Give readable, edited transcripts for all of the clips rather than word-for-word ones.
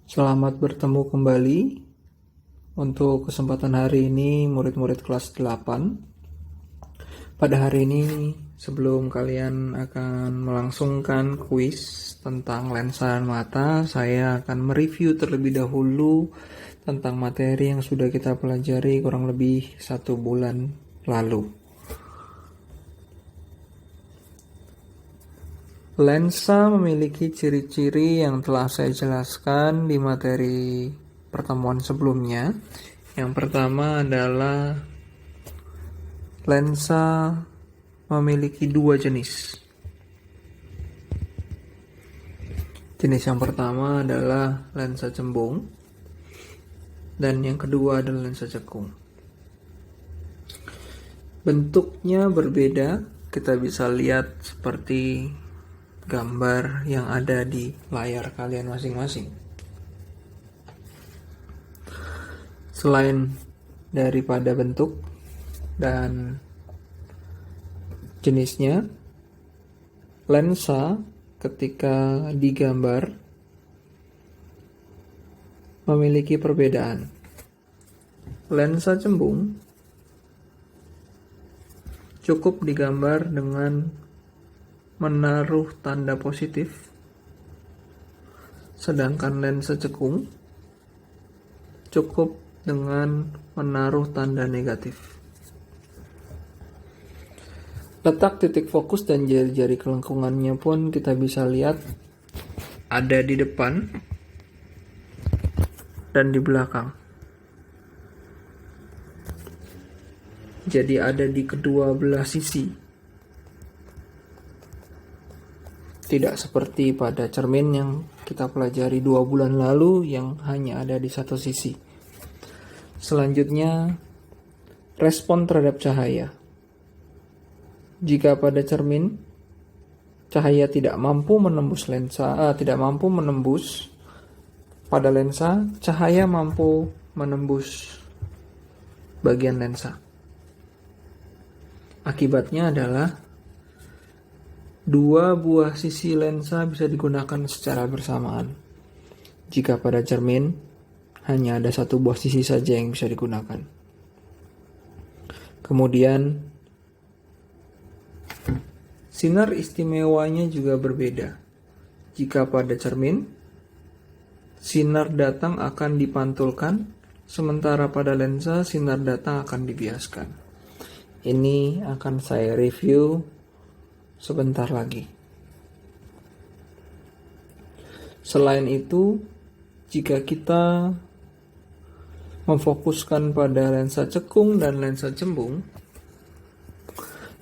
Selamat bertemu kembali untuk kesempatan hari ini murid-murid kelas 8. Pada hari ini sebelum kalian akan melangsungkan kuis tentang lensa mata, saya akan mereview terlebih dahulu tentang materi yang sudah kita pelajari kurang lebih 1 bulan lalu. Lensa memiliki ciri-ciri yang telah saya jelaskan di materi pertemuan sebelumnya. Yang pertama adalah lensa memiliki 2 jenis. Jenis yang pertama adalah lensa cembung dan yang kedua adalah lensa cekung. Bentuknya berbeda, kita bisa lihat seperti gambar yang ada di layar kalian masing-masing. Selain daripada bentuk dan jenisnya, lensa ketika digambar memiliki perbedaan. Lensa cembung cukup digambar dengan menaruh tanda positif, sedangkan lensa cekung cukup dengan menaruh tanda negatif. Letak titik fokus dan jari-jari kelengkungannya pun kita bisa lihat ada di depan dan di belakang. Jadi ada di kedua belah sisi. Tidak seperti pada cermin yang kita pelajari 2 bulan lalu yang hanya ada di satu sisi. Selanjutnya, respon terhadap cahaya. Jika pada cermin, cahaya tidak mampu menembus pada lensa, cahaya mampu menembus bagian lensa. Akibatnya adalah 2 buah sisi lensa bisa digunakan secara bersamaan. Jika pada cermin, hanya ada 1 buah sisi saja yang bisa digunakan. Kemudian, sinar istimewanya juga berbeda. Jika pada cermin, sinar datang akan dipantulkan, sementara pada lensa sinar datang akan dibiaskan. Ini akan saya review sebentar lagi. Selain itu, jika kita memfokuskan pada lensa cekung dan lensa cembung,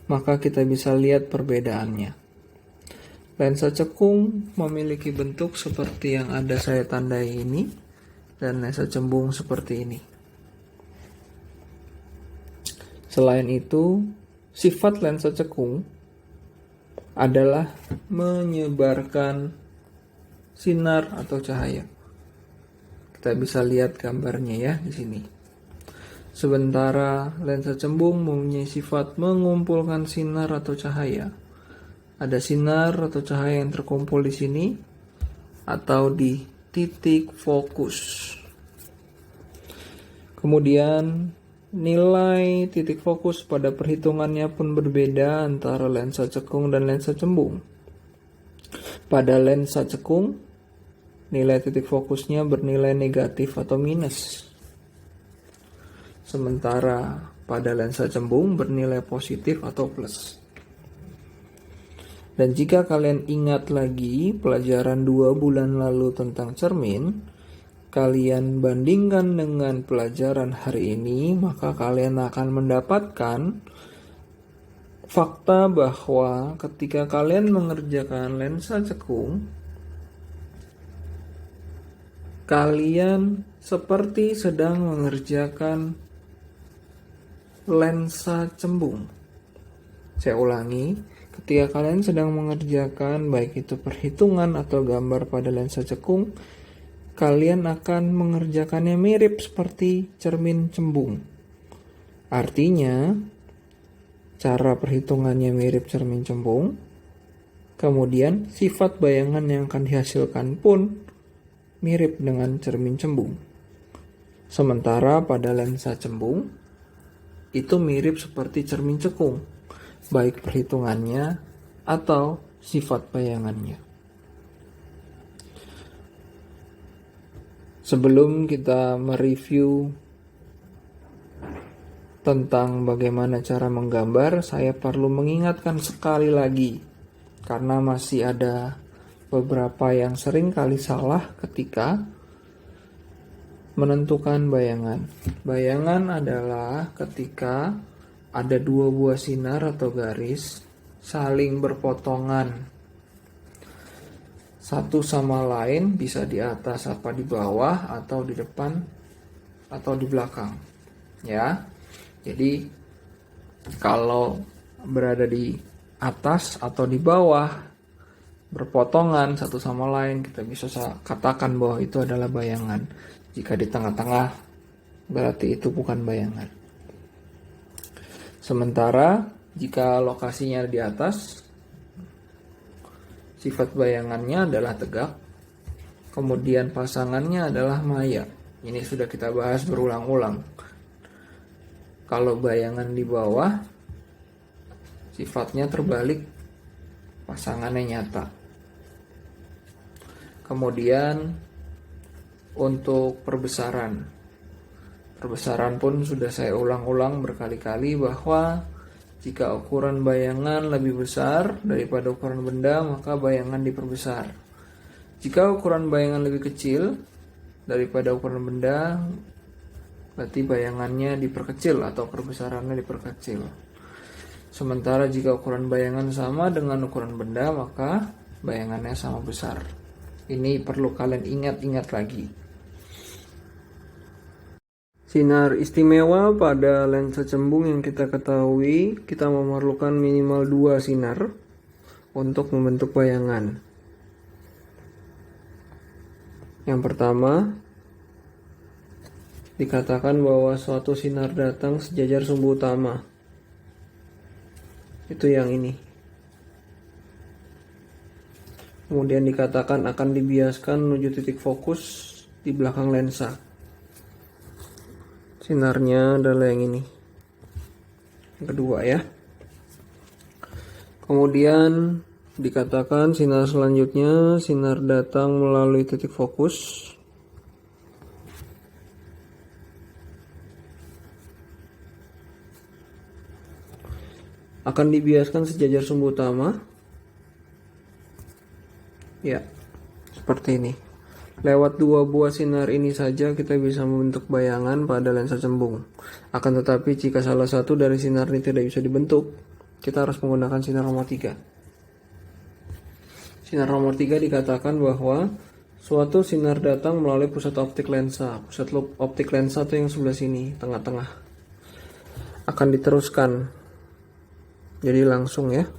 maka kita bisa lihat perbedaannya. Lensa cekung memiliki bentuk seperti yang ada saya tandai ini, dan lensa cembung seperti ini. Selain itu, sifat lensa cekung adalah menyebarkan sinar atau cahaya. Kita bisa lihat gambarnya ya di sini. Sementara lensa cembung mempunyai sifat mengumpulkan sinar atau cahaya. Ada sinar atau cahaya yang terkumpul di sini atau di titik fokus. Kemudian nilai titik fokus pada perhitungannya pun berbeda antara lensa cekung dan lensa cembung. Pada lensa cekung, nilai titik fokusnya bernilai negatif atau minus. Sementara pada lensa cembung bernilai positif atau plus. Dan jika kalian ingat lagi pelajaran 2 bulan lalu tentang cermin, kalian bandingkan dengan pelajaran hari ini, maka kalian akan mendapatkan fakta bahwa ketika kalian mengerjakan lensa cekung, kalian seperti sedang mengerjakan lensa cembung. Saya ulangi, ketika kalian sedang mengerjakan baik itu perhitungan atau gambar pada lensa cekung, kalian akan mengerjakannya mirip seperti cermin cembung. Artinya, cara perhitungannya mirip cermin cembung, kemudian sifat bayangan yang akan dihasilkan pun mirip dengan cermin cembung. Sementara pada lensa cembung, itu mirip seperti cermin cekung, baik perhitungannya atau sifat bayangannya. Sebelum kita mereview tentang bagaimana cara menggambar, saya perlu mengingatkan sekali lagi, karena masih ada beberapa yang sering kali salah ketika menentukan bayangan. Bayangan adalah ketika ada dua buah sinar atau garis saling berpotongan satu sama lain, bisa di atas apa di bawah, atau di depan atau di belakang, ya. Jadi kalau berada di atas atau di bawah berpotongan satu sama lain, kita bisa katakan bahwa itu adalah bayangan. Jika di tengah-tengah, berarti itu bukan bayangan. Sementara jika lokasinya di atas, sifat bayangannya adalah tegak, kemudian pasangannya adalah maya. Ini sudah kita bahas berulang-ulang. Kalau bayangan di bawah, sifatnya terbalik, pasangannya nyata. Kemudian untuk perbesaran pun sudah saya ulang-ulang berkali-kali bahwa jika ukuran bayangan lebih besar daripada ukuran benda, maka bayangan diperbesar. Jika ukuran bayangan lebih kecil daripada ukuran benda, berarti bayangannya diperkecil atau perbesarannya diperkecil. Sementara jika ukuran bayangan sama dengan ukuran benda, maka bayangannya sama besar. Ini perlu kalian ingat-ingat lagi. Sinar istimewa pada lensa cembung yang kita ketahui, kita memerlukan minimal 2 sinar untuk membentuk bayangan. Yang pertama, dikatakan bahwa suatu sinar datang sejajar sumbu utama. Itu yang ini. Kemudian dikatakan akan dibiaskan menuju titik fokus di belakang lensa. Sinarnya adalah yang ini, yang kedua ya. Kemudian dikatakan sinar selanjutnya, sinar datang melalui titik fokus. Akan dibiaskan sejajar sumbu utama. Ya, seperti ini. Lewat 2 buah sinar ini saja kita bisa membentuk bayangan pada lensa cembung. Akan tetapi jika salah satu dari sinar ini tidak bisa dibentuk, kita harus menggunakan sinar nomor 3. Sinar nomor 3 dikatakan bahwa suatu sinar datang melalui pusat optik lensa. Pusat optik lensa itu yang sebelah sini, tengah-tengah. Akan diteruskan. Jadi langsung ya.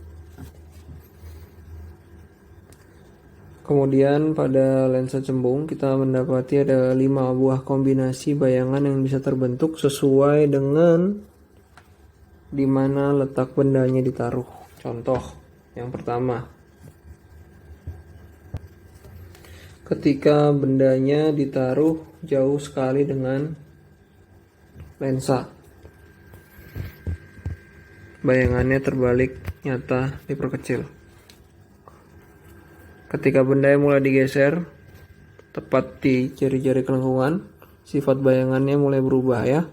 Kemudian pada lensa cembung kita mendapati ada 5 buah kombinasi bayangan yang bisa terbentuk sesuai dengan di mana letak bendanya ditaruh. Contoh yang pertama, ketika bendanya ditaruh jauh sekali dengan lensa, bayangannya terbalik, nyata, diperkecil. Ketika benda mulai digeser tepat di jari-jari kelengkungan, sifat bayangannya mulai berubah ya.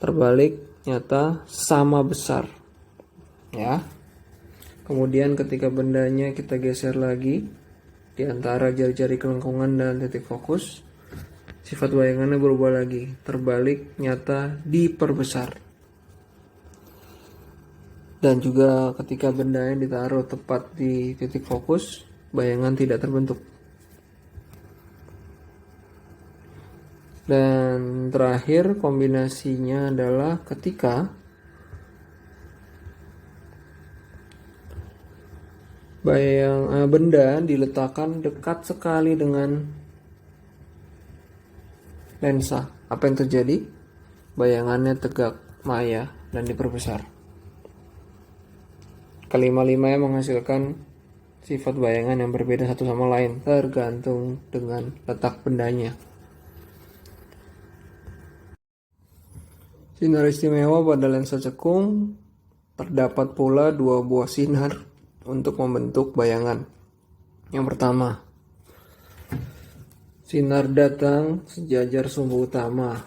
Terbalik, nyata, sama besar. Ya. Kemudian ketika bendanya kita geser lagi di antara jari-jari kelengkungan dan titik fokus, sifat bayangannya berubah lagi. Terbalik, nyata, diperbesar. Dan juga ketika bendanya ditaruh tepat di titik fokus, bayangan tidak terbentuk. Dan terakhir kombinasinya adalah ketika benda diletakkan dekat sekali dengan lensa. Apa yang terjadi? Bayangannya tegak, maya, dan diperbesar. Kelima-limanya menghasilkan sifat bayangan yang berbeda satu sama lain, tergantung dengan letak bendanya. Sinar istimewa pada lensa cekung, terdapat pula dua buah sinar untuk membentuk bayangan. Yang pertama, sinar datang sejajar sumbu utama.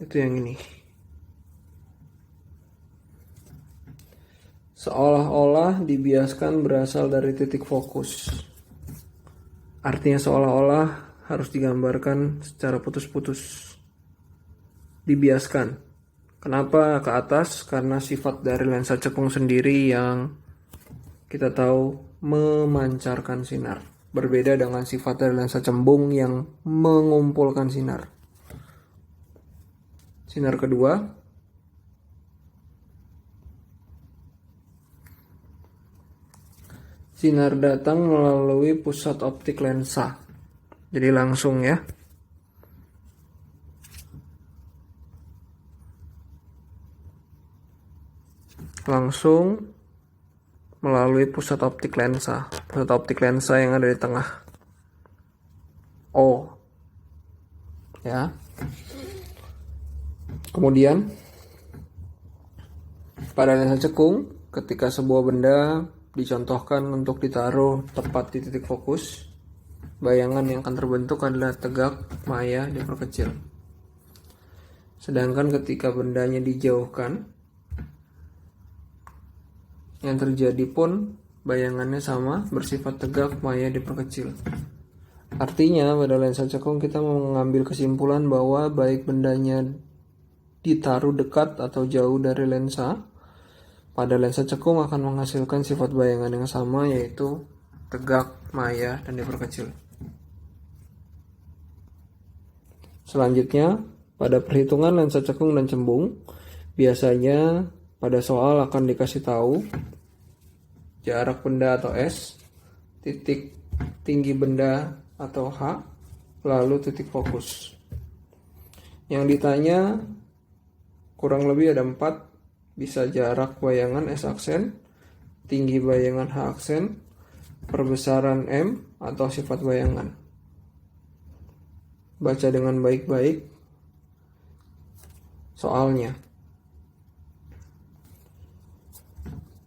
Itu yang ini. Seolah-olah dibiaskan berasal dari titik fokus. Artinya seolah-olah harus digambarkan secara putus-putus. Dibiaskan. Kenapa ke atas? Karena sifat dari lensa cekung sendiri yang kita tahu memancarkan sinar. Berbeda dengan sifat dari lensa cembung yang mengumpulkan sinar. Sinar kedua, sinar datang melalui pusat optik lensa. Jadi langsung ya. Langsung melalui pusat optik lensa. Pusat optik lensa yang ada di tengah. O. Ya. Kemudian pada lensa cekung, ketika sebuah benda dicontohkan untuk ditaruh tepat di titik fokus, bayangan yang akan terbentuk adalah tegak, maya, diperkecil. Sedangkan ketika bendanya dijauhkan, yang terjadi pun bayangannya sama, bersifat tegak, maya, diperkecil. Artinya pada lensa cekung kita mengambil kesimpulan bahwa baik bendanya ditaruh dekat atau jauh dari lensa, pada lensa cekung akan menghasilkan sifat bayangan yang sama, yaitu tegak, maya, dan diperkecil. Selanjutnya, pada perhitungan lensa cekung dan cembung, biasanya pada soal akan dikasih tahu jarak benda atau S, titik tinggi benda atau H, lalu titik fokus. Yang ditanya kurang lebih ada 4, bisa jarak bayangan S aksen, tinggi bayangan H aksen, perbesaran M atau sifat bayangan. Baca dengan baik-baik soalnya.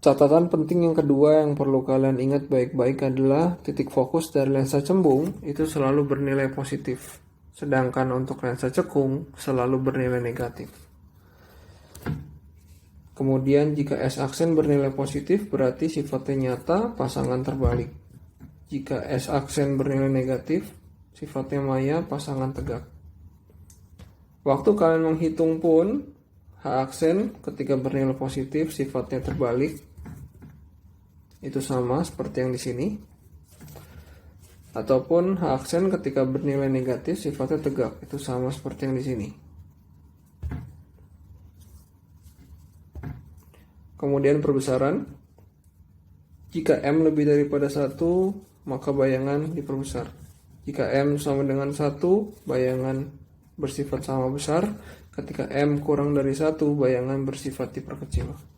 Catatan penting yang kedua yang perlu kalian ingat baik-baik adalah titik fokus dari lensa cembung itu selalu bernilai positif, sedangkan untuk lensa cekung selalu bernilai negatif. Kemudian jika S aksen bernilai positif berarti sifatnya nyata, pasangan terbalik. Jika S aksen bernilai negatif, sifatnya maya, pasangan tegak. Waktu kalian menghitung pun, H aksen ketika bernilai positif sifatnya terbalik. Itu sama seperti yang di sini. Ataupun H aksen ketika bernilai negatif sifatnya tegak. Itu sama seperti yang di sini. Kemudian perbesaran. Jika M lebih daripada 1, maka bayangan diperbesar. Jika M sama dengan 1, bayangan bersifat sama besar. Ketika M kurang dari 1, bayangan bersifat diperkecil.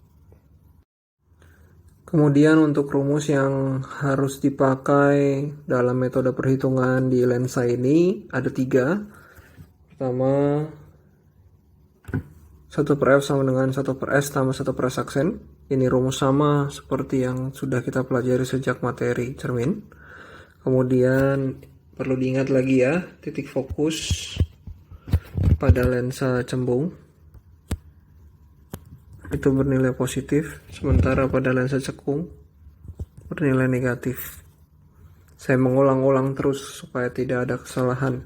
Kemudian untuk rumus yang harus dipakai dalam metode perhitungan di lensa ini ada 3. Pertama, 1/F sama dengan 1/S tambah 1/S aksen. Ini rumus sama seperti yang sudah kita pelajari sejak materi cermin. Kemudian perlu diingat lagi ya, titik fokus pada lensa cembung itu bernilai positif, sementara pada lensa cekung bernilai negatif. Saya mengulang-ulang terus supaya tidak ada kesalahan.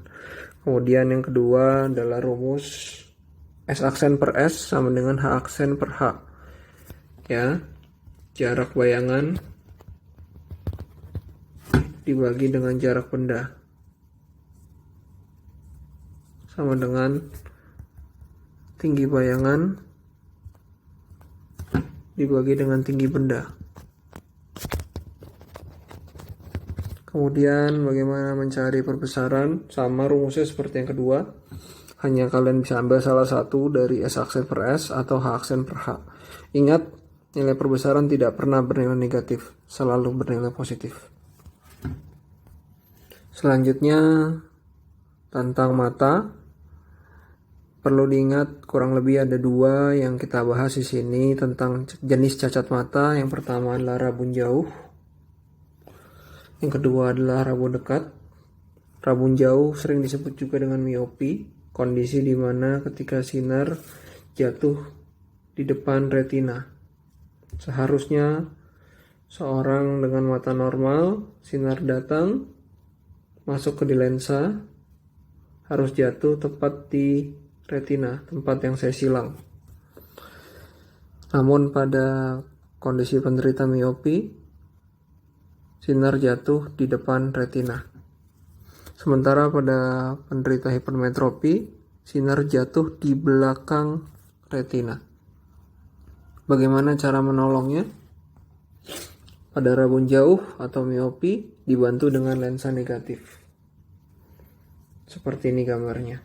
Kemudian yang kedua adalah rumus S aksen per S sama dengan H aksen per H. Ya, jarak bayangan dibagi dengan jarak benda sama dengan tinggi bayangan dibagi dengan tinggi benda. Kemudian bagaimana mencari perbesaran? Sama rumusnya seperti yang kedua. Hanya kalian bisa ambil salah satu dari S aksen per S atau H aksen per H. Ingat, nilai perbesaran tidak pernah bernilai negatif, selalu bernilai positif. Selanjutnya, tentang mata, perlu diingat kurang lebih ada dua yang kita bahas di sini tentang jenis cacat mata. Yang pertama adalah rabun jauh, yang kedua adalah rabun dekat. Rabun jauh sering disebut juga dengan miopi, kondisi di mana ketika sinar jatuh di depan retina. Seharusnya seorang dengan mata normal, sinar datang, masuk ke di lensa, harus jatuh tepat di retina, tempat yang saya silang. Namun pada kondisi penderita miopi, sinar jatuh di depan retina. Sementara pada penderita hipermetropi, sinar jatuh di belakang retina. Bagaimana cara menolongnya? Pada rabun jauh atau miopi dibantu dengan lensa negatif. Seperti ini gambarnya.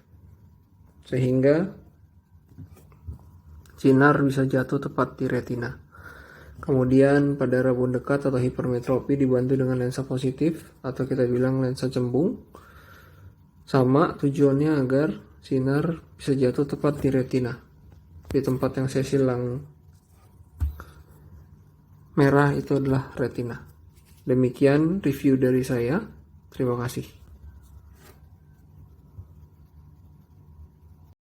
Sehingga sinar bisa jatuh tepat di retina. Kemudian pada rabun dekat atau hipermetropi dibantu dengan lensa positif atau kita bilang lensa cembung. Sama tujuannya agar sinar bisa jatuh tepat di retina, di tempat yang saya silang merah itu adalah retina. Demikian review dari saya. Terima kasih.